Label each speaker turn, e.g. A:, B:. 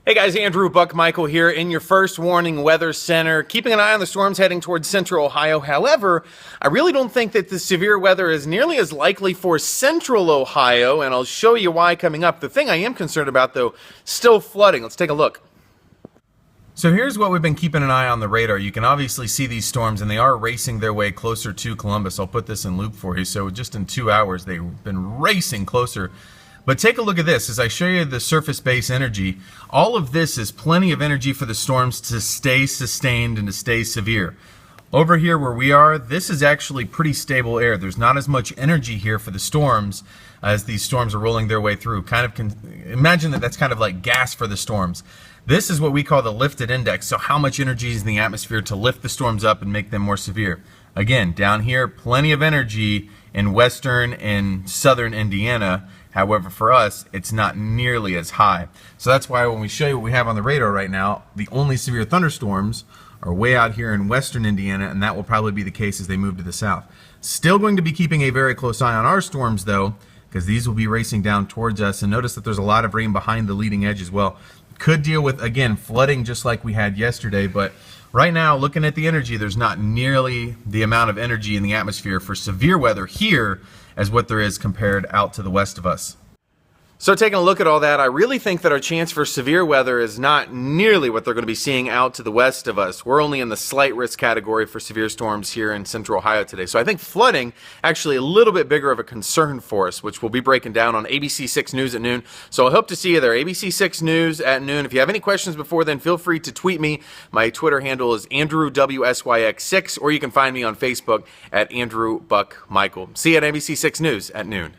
A: Hey guys, Andrew Buck Michael here in your first warning weather center, keeping an eye on the storms heading towards central Ohio. However, I really don't think that the severe weather is nearly as likely for central Ohio, and I'll show you why coming up. The thing I am concerned about, though, still flooding. Let's take a look. So here's what we've been keeping an eye on the radar. You can obviously see these storms, and they are racing their way closer to Columbus. I'll put this in loop for you. So just in 2 hours, they've been racing closer. But take a look at this as I show you the surface base energy. All of this is plenty of energy for the storms to stay sustained and to stay severe. Over here where we are, this is actually pretty stable air. There's not as much energy here for the storms as these storms are rolling their way through. Imagine that that's kind of like gas for the storms. This is what we call the lifted index. So how much energy is in the atmosphere to lift the storms up and make them more severe. Again, down here, plenty of energy in western and southern Indiana. However, for us, it's not nearly as high. So that's why when we show you what we have on the radar right now, the only severe thunderstorms are way out here in western Indiana, and that will probably be the case as they move to the south. Still going to be keeping a very close eye on our storms, though, because these will be racing down towards us. And notice that there's a lot of rain behind the leading edge as well. Could deal with, again, flooding just like we had yesterday, but right now, looking at the energy, there's not nearly the amount of energy in the atmosphere for severe weather here as what there is compared out to the west of us. So taking a look at all that, I really think that our chance for severe weather is not nearly what they're going to be seeing out to the west of us. We're only in the slight risk category for severe storms here in central Ohio today. So I think flooding actually a little bit bigger of a concern for us, which we'll be breaking down on ABC 6 News at noon. So I hope to see you there, ABC 6 News at noon. If you have any questions before then, feel free to tweet me. My Twitter handle is Andrew WSYX 6, or you can find me on Facebook at Andrew Buck Michael. See you at ABC 6 News at noon.